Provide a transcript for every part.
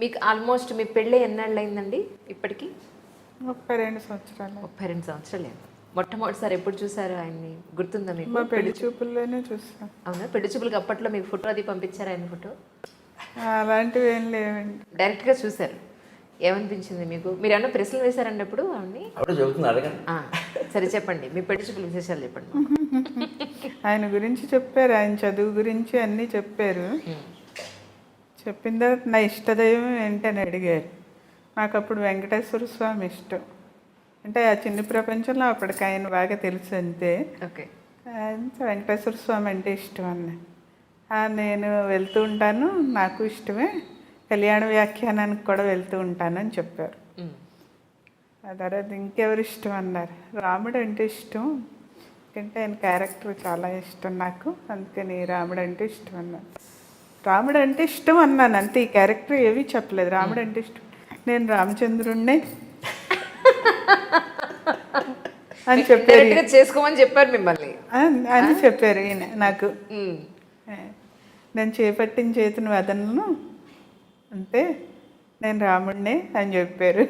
మీకు ఆల్మోస్ట్ మీ పెళ్ళి ఎన్నాళ్ళు అయిందండి ఇప్పటికి? 32 సంవత్సరాలు. 32 సంవత్సరాలు. మొట్టమొదటిసారి ఎప్పుడు చూసారు ఆయన్ని, గుర్తుందా మీకు? మా పెళ్లి చూపుల్లోనే చూసాం. అవునా? పెళ్లి చూపులకి అప్పట్లో మీకు ఫోటో అది పంపించారు, ఆయన ఫోటో? అలాంటివి ఏం లేవండి. డైరెక్ట్గా చూసారు. ఏమనిపించింది మీకు? మీరు ఏమన్నా ప్రశ్నలు వేశారండి అప్పుడు ఆవిడ్ని? సరే చెప్పండి, మీ పెళ్లి చూపుల విశేషాలు చెప్పండి. ఆయన గురించి చెప్పారు, ఆయన చదువు గురించి అన్నీ చెప్పారు. చెప్పిన తర్వాత నా ఇష్టదైవం ఏంటని అడిగారు. నాకు అప్పుడు వెంకటేశ్వర స్వామి ఇష్టం. అంటే ఆ చిన్న ప్రపంచంలో అప్పటికి ఆయన బాగా తెలుసు అంతే. ఓకే. వెంకటేశ్వర స్వామి అంటే ఇష్టం అన్న. నేను వెళ్తూ ఉంటాను, నాకు ఇష్టమే, కళ్యాణ వ్యాఖ్యానానికి కూడా వెళ్తూ ఉంటాను అని చెప్పారు. ఆ తర్వాత ఇంకెవరు ఇష్టం అన్నారు. రాముడు అంటే ఇష్టం, ఎందుకంటే ఆయన క్యారెక్టర్ చాలా ఇష్టం నాకు, అందుకని రాముడు అంటే ఇష్టం అన్నాను. రాముడు అంటే ఇష్టం అన్నాను అంతే, ఈ క్యారెక్టర్ ఏమీ చెప్పలేదు. రాముడు అంటే ఇష్టం, నేను రామచంద్రుణ్ణే అని చెప్పారు. చేసుకోమని చెప్పారు మిమ్మల్ని అని చెప్పారు ఈయన నాకు. నేను చేపట్టిన చేతిని వదలను అంటే నేను రాముడినే అని చెప్పారు.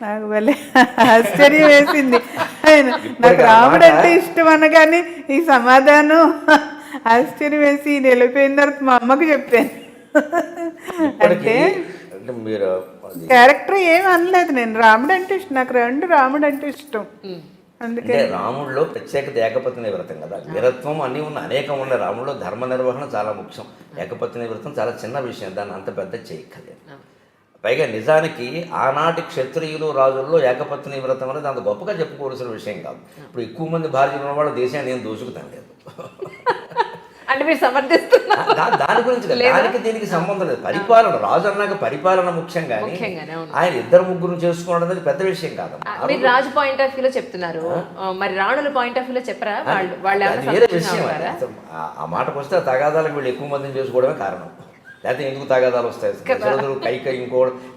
నాకు భలే ఆశ్చర్యం వేసింది. నాకు రాముడు అంటే ఇష్టం అనగానే ఈ సమాధానం ఆశ్చర్యం వేసి వెళ్ళిపోయిన తర్వాత మా అమ్మకు చెప్పాను. అంటే క్యారెక్టర్ ఏమి అనలేదు, నేను రాముడు అంటే ఇష్టం, నాకు రాముడు అంటే ఇష్టం. అందుకే రాముడిలో ప్రత్యేకత ఏకపత్ని వ్రతం కదా, వీరత్వం అన్నీ ఉన్న అనేకం ఉన్నాయి. రాముడిలో ధర్మ నిర్వహణ చాలా ముఖ్యం. ఏకపత్ని వ్రతం చాలా చిన్న విషయం, దాన్ని అంత పెద్ద చేయక్కర్లేదు. పైగా నిజానికి ఆనాటి క్షత్రియులు రాజుల్లో ఏకపత్ని వ్రతం అనేది అంత గొప్పగా చెప్పుకోవాల్సిన విషయం కాదు. ఇప్పుడు ఎక్కువ మంది భార్యలు ఉన్నవాళ్ళు దేశాన్ని నేను దోచుకుతాను లేదు అంటే మీరు సమర్థిస్తున్నారు. దాని గురించి దానికి దీనికి సంబంధం లేదు. పరిపాలన, రాజు అన్నాక పరిపాలన ముఖ్యం, కానీ ఆయన ఇద్దరు ముగ్గురు చేసుకోవడం అనేది పెద్ద విషయం కాదు. మీరు రాజు పాయింట్ ఆఫ్ వ్యూలో చెప్తున్నారు, మరి రాణుల పాయింట్ ఆఫ్ వ్యూలో చెప్పరా? వేరే విషయం. ఆ మాటకు వస్తే తగాదాలకు వీళ్ళు ఎక్కువ మందిని చేసుకోవడమే కారణం. లేకపోతే ఎందుకు తగాదాలు వస్తాయి? దశరథుడు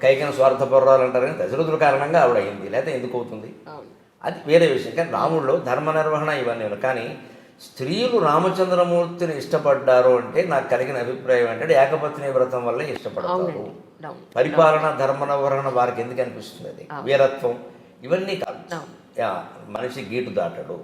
కైకైన స్వార్థపర్రాలు అంటారని దశరథుల కారణంగా ఆవిడ అయింది, లేకపోతే ఎందుకు అవుతుంది? అది వేరే విషయం. కానీ రాముడిలో ధర్మ నిర్వహణ ఇవన్నీ. కానీ స్త్రీలు రామచంద్రమూర్తిని ఇష్టపడ్డారు అంటే నాకు కలిగిన అభిప్రాయం ఏంటంటే ఏకపత్ని వ్రతం వల్లే ఇష్టపడతారు. పరిపాలన, ధర్మ నిర్వహణ వారికి ఎందుకు అనిపిస్తుంది? అది వీరత్వం ఇవన్నీ కాదు. మనిషి గీటు దాటడు.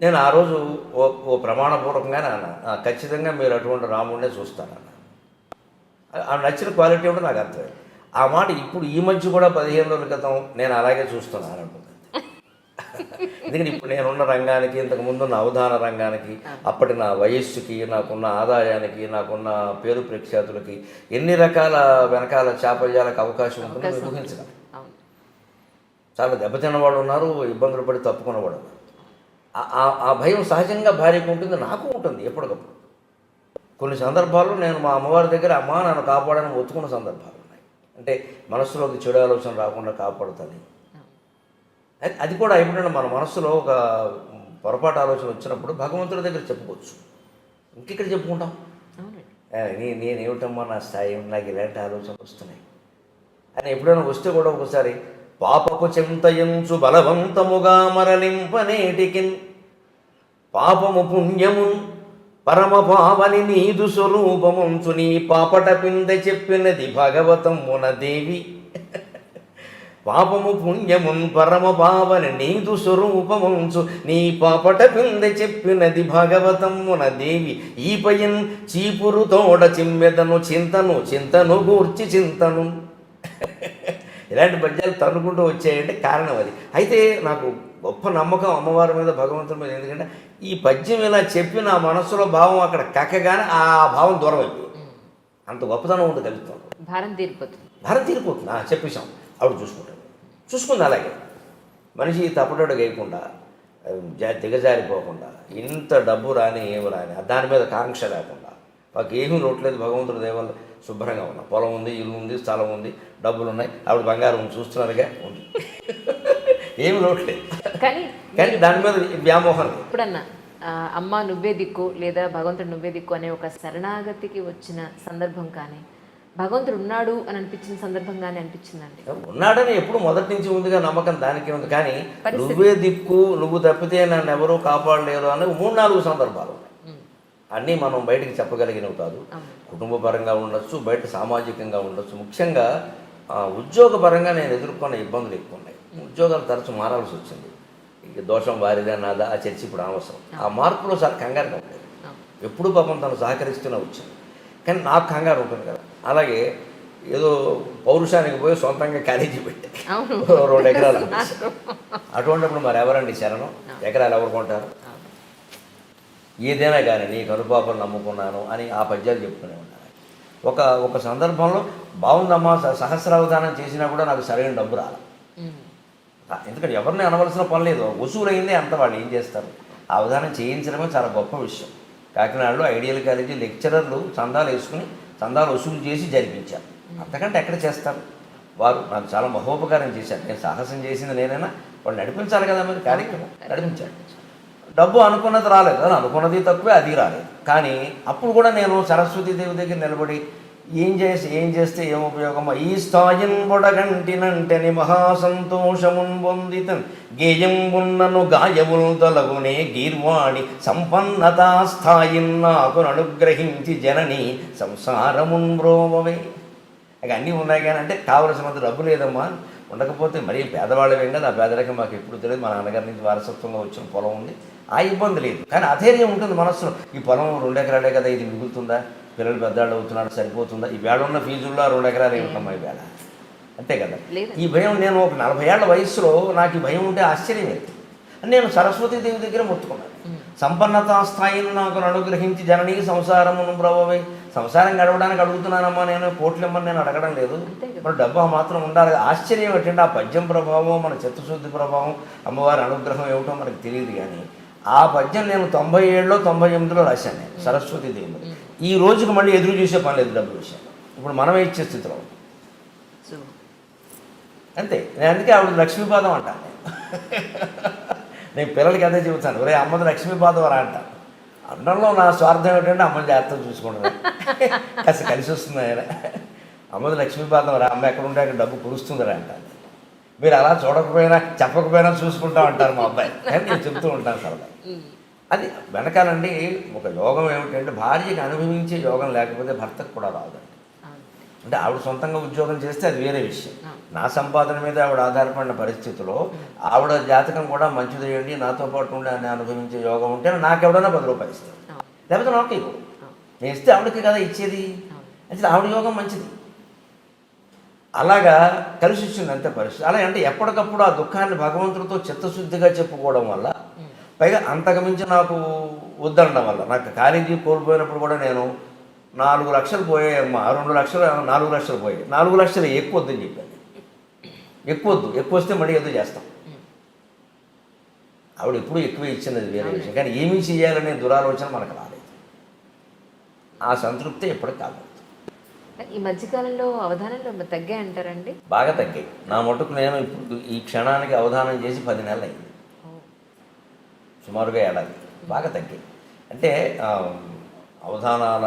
నేను ఆ రోజు ఓ ప్రమాణపూర్వకంగానే అన్నా, ఖచ్చితంగా మీరు అటువంటి రాముడినే చూస్తానన్నా. ఆ నచ్చిన క్వాలిటీ ఉంటే నాకు అర్థమైంది. ఆ మాట ఇప్పుడు ఈ మధ్య కూడా 15 రోజుల క్రితం నేను అలాగే చూస్తున్నాను అంటుంది. ఎందుకంటే ఇప్పుడు నేనున్న రంగానికి, ఇంతకు ముందున్న అవధాన రంగానికి, అప్పటి నా వయస్సుకి, నాకున్న ఆదాయానికి, నాకున్న పేరు ప్రఖ్యాతులకి ఎన్ని రకాల వెనకాల చాపల్యాలకు అవకాశం ఉంటుందో మీరు ఊహించగలరు. చాలా దెబ్బతిన్న వాళ్ళు ఉన్నారు, ఇబ్బందులు పడి తప్పుకున్నవాడు ఉన్నారు. ఆ భయం సహజంగా భార్యకు ఉంటుంది, నాకు ఉంటుంది ఎప్పటికప్పుడు. కొన్ని సందర్భాల్లో నేను మా అమ్మవారి దగ్గర అమ్మ నన్ను కాపాడని ఒత్తుకున్న సందర్భాలు ఉన్నాయి. అంటే మనస్సులోకి చెడు ఆలోచన రాకుండా కాపాడుతుంది. అది కూడా ఎప్పుడైనా మన మనస్సులో ఒక పొరపాటు ఆలోచన వచ్చినప్పుడు భగవంతుడి దగ్గర చెప్పుకోవచ్చు. ఇంకెక్కడ చెప్పుకుంటాం? నేనేమిటమ్మా నా స్థాయి, నాకు ఇలాంటి ఆలోచనలు వస్తున్నాయి అని ఎప్పుడైనా వస్తే కూడా ఒకసారి పాపపు చింతయంచు బలవంతముగా మరలింపనేటికిన్ పాపము పుణ్యము పరమ పావని నీదు స్వరూపముంచు నీ పాపట పింద చెప్పినది భగవతమున దేవి. పాపము పుణ్యమున్ పరమ పావని నీదు స్వరూపముంచు నీ పాపట పింద చెప్పినది భగవతమున దేవి. ఈ పయన్ చీపురు తోడ చిమ్మెదను చింతను చింతను గూర్చి చింతను. ఇలాంటి పద్యాలు తన్నుకుంటూ వచ్చాయంటే కారణం అది. అయితే నాకు గొప్ప నమ్మకం అమ్మవారి మీద, భగవంతుడి మీద. ఎందుకంటే ఈ పద్యం ఇలా చెప్పి నా మనస్సులో భావం అక్కడ కక్కగానే ఆ భావం దూరం అయిపోయింది. అంత గొప్పతనం ఉంటుంది కలుగుతాం. భారం తీరిపోతుంది. చెప్పేశాం, ఆవిడ చూసుకుంది. అలాగే మనిషి తప్పటోడు వేయకుండా, దిగజారిపోకుండా, ఇంత డబ్బు రాని ఏమి రాని దాని మీద కాంక్ష లేకుండా, మాకు ఏమీ లోట్లేదు, భగవంతుడి దేవల్ల శుభ్రంగా ఉన్నాం. పొలం ఉంది, ఇల్లు ఉంది, స్థలం ఉంది, డబ్బులు ఉన్నాయి, ఆవిడ బంగారం చూస్తున్నారుగా ఉంది, ఏమి లోట్లేదు. కానీ దాని మీద వ్యామోహం. ఇప్పుడన్నా అమ్మ నువ్వే దిక్కు లేదా భగవంతుడు నువ్వే దిక్కు అనే ఒక శరణాగతికి వచ్చిన సందర్భం కానీ, భగవంతుడు ఉన్నాడు అని అనిపించిన సందర్భంగానే అనిపించిందండి. ఉన్నాడని ఎప్పుడు మొదటి నుంచి ముందుగా నమ్మకం దానికి ఉంది. కానీ నువ్వే దిక్కు, నువ్వు తప్పితే నన్ను ఎవరూ కాపాడలేరు అని 3-4 సందర్భాలు ఉన్నాయి. అన్నీ మనం బయటికి చెప్పగలిగినవి కాదు. కుటుంబ పరంగా ఉండొచ్చు, బయట సామాజికంగా ఉండొచ్చు. ముఖ్యంగా ఉద్యోగపరంగా నేను ఎదుర్కొన్న ఇబ్బందులు ఎక్కువ ఉన్నాయి. ఉద్యోగాలు తరచు మారాల్సి వచ్చింది. ఇక దోషం వారిదా నాదా ఆ చర్చ ఇప్పుడు అనవసరం. ఆ మార్పులో సార్ కంగారుగా ఉండేది. ఎప్పుడు పాపం తను సహకరిస్తూనే వచ్చింది, కానీ నాకు కంగారు ఉంటుంది కదా. అలాగే ఏదో పౌరుషానికి పోయి సొంతంగా కాలేజీ పెట్టే 2 ఎకరాలు అటువంటిప్పుడు మరి ఎవరండి శరణం? ఎకరాలు ఎవరు కొంటారు? ఏదైనా కానీ నీ కనుపాపను నమ్ముకున్నాను అని ఆ పద్యాలు చెప్పుకునే ఉన్నాను. ఒక సందర్భంలో బాగుందమ్మా సహస్రావధానం చేసినా కూడా నాకు సరైన డబ్బు రాలి. ఎందుకంటే ఎవరిని అనవలసిన పని లేదు, వసూలైందే అంత. వాళ్ళు ఏం చేస్తారు? ఆ అవధానం చేయించడమే చాలా గొప్ప విషయం. కాకినాడలో ఐడియల్ కాలేజీ లెక్చరర్లు చందాలు వేసుకుని చందాలు వసూలు చేసి జరిపించారు. అంతకంటే ఎక్కడ చేస్తారు? వారు నాకు చాలా మహోపకారం చేశారు. నేను సాహసం చేసింది నేనైనా, వాళ్ళు నడిపించాలి కదా, మరి కార్యక్రమం నడిపించారు. డబ్బు అనుకున్నది రాలేదు, అది అనుకున్నది తక్కువే, అది రాలేదు. కానీ అప్పుడు కూడా నేను సరస్వతీదేవి దగ్గర నిలబడి ఏం చేస్తే ఏం ఉపయోగమో ఈ స్థాయిన్ బొడగంటినంటని మహాసంతోషమున్ పొందితన్ గేయంబున్నను గాయముల్ తొలగునే గీర్వాణి సంపన్నతా స్థాయిన్ నాకు అనుగ్రహించి జనని సంసారమున్ బ్రోవవే. ఇక అన్నీ ఉన్నాయి కానీ అంటే కావలసినంత డబ్బు లేదమ్మా, ఉండకపోతే మరీ పేదవాళ్ళమేం కదా. ఆ పేదరికం మాకు ఎప్పుడు తెలియదు. మా నాన్నగారి నుంచి వారసత్వంగా వచ్చిన పొలం ఉంది, ఆ ఇబ్బంది లేదు. కానీ అధైర్యం ఉంటుంది మనసులో. ఈ పొలం 2 ఎకరాలే కదా, ఇది మిగులుతుందా? పిల్లలు పెద్దవాళ్ళు అవుతున్నారు, సరిపోతుందా? ఈ వేళ ఉన్న ఫీజుల్లో 2 ఎకరాలు ఏమిటమ్మా ఈ వేళ? అంతే కదా. ఈ భయం నేను ఒక 40 ఏళ్ల వయసులో నాకు ఈ భయం ఉంటే ఆశ్చర్యం లేదు. నేను సరస్వతీదేవి దగ్గర మొత్తుకున్నాను. సంపన్నతా స్థాయిని నాకు అనుగ్రహించి జననీ సంసారమును బ్రవవై. సంసారం గడవడానికి అడుగుతున్నానమ్మా, నేను కోట్లమ్మని నేను అడగడం లేదు. మరి డబ్బు మాత్రం ఉండాలి. ఆశ్చర్యం ఏంటంటే ఆ పద్యం ప్రభావం, మన చిత్తశుద్ధి ప్రభావం, అమ్మవారి అనుగ్రహం ఏమిటో మనకు తెలియదు. కానీ ఆ పద్యం నేను 97లో 98లో రాశాను నేను సరస్వతీదేవి. ఈ రోజుకి మళ్ళీ ఎదురు చూసే పని లేదు డబ్బు విషయం. ఇప్పుడు మనమే ఇచ్చే స్థితిలో అంతే. నేను అందుకే ఆవిడ లక్ష్మీపాదం అంటాను. నేను పిల్లలకి అదే చెబుతాను, ఒరే అమ్మది లక్ష్మీపాదం రా అంటాను. అండంలో నా స్వార్థం ఏంటంటే అమ్మని జాగ్రత్తగా చూసుకుంటాను, కాస్త కలిసి వస్తుంది ఆయన. అమ్మది లక్ష్మీపాదం రా, అమ్మ ఎక్కడ ఉంటే అక్కడ డబ్బు కురుస్తుందిరా అంటాను. మీరు అలా చూడకపోయినా చెప్పకపోయినా చూసుకుంటా ఉంటారు మా అబ్బాయి, కానీ నేను చెప్తూ ఉంటాను సరదా. అది వెనకాలండి ఒక యోగం ఏమిటంటే భార్యకి అనుభవించే యోగం లేకపోతే భర్తకు కూడా రాదండి. అంటే ఆవిడ సొంతంగా ఉద్యోగం చేస్తే అది వేరే విషయం. నా సంపాదన మీద ఆవిడ ఆధారపడిన పరిస్థితిలో ఆవిడ జాతకం కూడా మంచిదేయండి, నాతో పాటు ఉండి అని అనుభవించే యోగం ఉంటే నాకు ఎవడన్నా 10 రూపాయలు ఇస్తాను, లేకపోతే నాకు ఇవ్వు. నేను ఇస్తే ఆవిడకి కదా ఇచ్చేది. అంటే ఆవిడ యోగం మంచిది. అలాగా కలిసి వచ్చింది అంతే పరిస్థితి. అలా అంటే ఎప్పటికప్పుడు ఆ దుఃఖాన్ని భగవంతుడితో చిత్తశుద్ధిగా చెప్పుకోవడం వల్ల, పైగా అంతకుమించి నాకు వద్దనడం వల్ల, నాకు కాలేజీ కోల్పోయినప్పుడు కూడా నేను 4 లక్షలు పోయాయమ్మా, 2 లక్షలు 4 లక్షలు పోయాయి. 4 లక్షలు ఎక్కువ వద్దని చెప్పాను. ఎక్కువ వస్తే మళ్ళీ ఏదో చేస్తాం. ఆవిడ ఎప్పుడు ఎక్కువే ఇచ్చినది వేరే విషయం, కానీ ఏమీ చేయాలనే దురాలోచన మనకు రాలేదు. ఆ సంతృప్తి ఎప్పటికి కాదు. ఈ మధ్యకాలంలో అవధానంలో తగ్గాయి అంటారండి? బాగా తగ్గాయి. నా మటుకు నేను ఇప్పుడు ఈ క్షణానికి అవధానం చేసి 10 నెలలు అయింది, సుమారుగా ఏడాది. బాగా తగ్గాయి. అంటే అవధానాల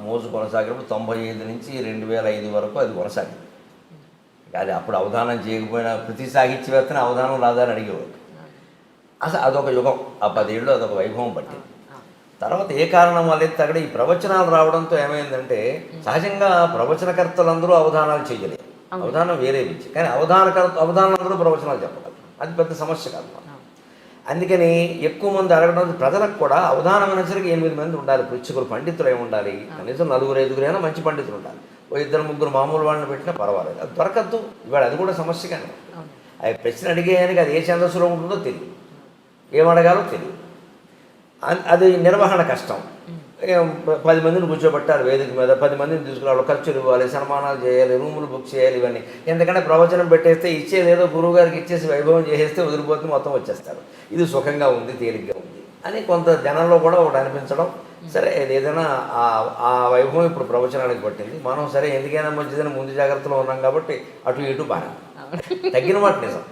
మోజు కొనసాగినప్పుడు 95 నుంచి 2005 వరకు అది కొనసాగింది. అది అప్పుడు అవధానం చేయకపోయినా ప్రతి సాహిత్యవేత్తని అవధానం రాదని అడిగేవాడు. అసలు అదొక యుగం. ఆ 10 ఏళ్ళు అదొక వైభవం పట్టింది. తర్వాత ఏ కారణం వల్ల తగ్గడ ఈ ప్రవచనాలు రావడంతో ఏమైందంటే, సహజంగా ప్రవచనకర్తలందరూ అవధానాలు చేయలేదు, అవధానం వేరే విద్య. కానీ అవధానాలందరూ ప్రవచనాలు చెప్పగలరు, అది పెద్ద సమస్య కాదు. అందుకని ఎక్కువ మంది అడగడం, ప్రజలకు కూడా అవధానం అనేసరికి 8 మంది ఉండాలి, పృచ్ఛకులు, పండితులు ఏమి ఉండాలి, కనీసం 4-5 అయినా మంచి పండితులు ఉండాలి. 2-3 మామూలు వాళ్ళని పెట్టినా పర్వాలేదు, అది దొరకద్దు. ఇవాళ అది కూడా సమస్యగానే. అది ప్రశ్న అడిగేయానికి అది ఏ ఛందస్సులో ఉంటుందో తెలియదు, ఏమడగాలో తెలియదు. అది నిర్వహణ కష్టం. 10 మందిని కూర్చోబెట్టాలి వేదిక మీద, 10 మందిని తీసుకురావాలి, ఖర్చులు ఇవ్వాలి, సన్మానాలు చేయాలి, రూములు బుక్ చేయాలి, ఇవన్నీ. ఎందుకంటే ప్రవచనం పెట్టేస్తే ఇచ్చేదేదో గురువు గారికి ఇచ్చేసి వైభవం చేసేస్తే వదిలిపోతే మొత్తం వచ్చేస్తారు. ఇది సుఖంగా ఉంది, తేలిగ్గా ఉంది అని కొంత జనంలో కూడా ఒకటి అనిపించడం. సరే ఏదైనా ఆ వైభవం ఇప్పుడు ప్రవచనానికి పట్టింది. మనం సరే ఎందుకైనా మంచిదని ముందు జాగ్రత్తలో ఉన్నాం కాబట్టి అటు ఇటు బాగా తగ్గిన మాట నిజం.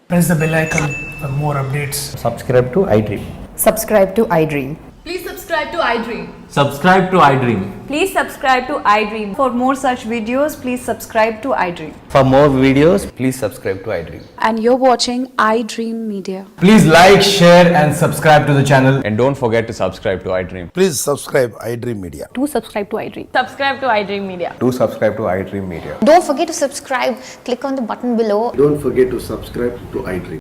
Press the bell icon for more updates. Subscribe to iDream. Subscribe to iDream. Please subscribe subscribe to iDream. Subscribe to iDream. Please subscribe to iDream. For more such videos, please subscribe to iDream. For more videos, please subscribe to iDream. And you're watching iDream Media. Please like, share, and subscribe to the channel. And don't forget to subscribe to iDream. Please subscribe iDream Media. Do subscribe to iDream. Subscribe to iDream Media. Do subscribe to iDream Media. Don't forget to subscribe. Click on the button below. Don't forget to subscribe to iDream.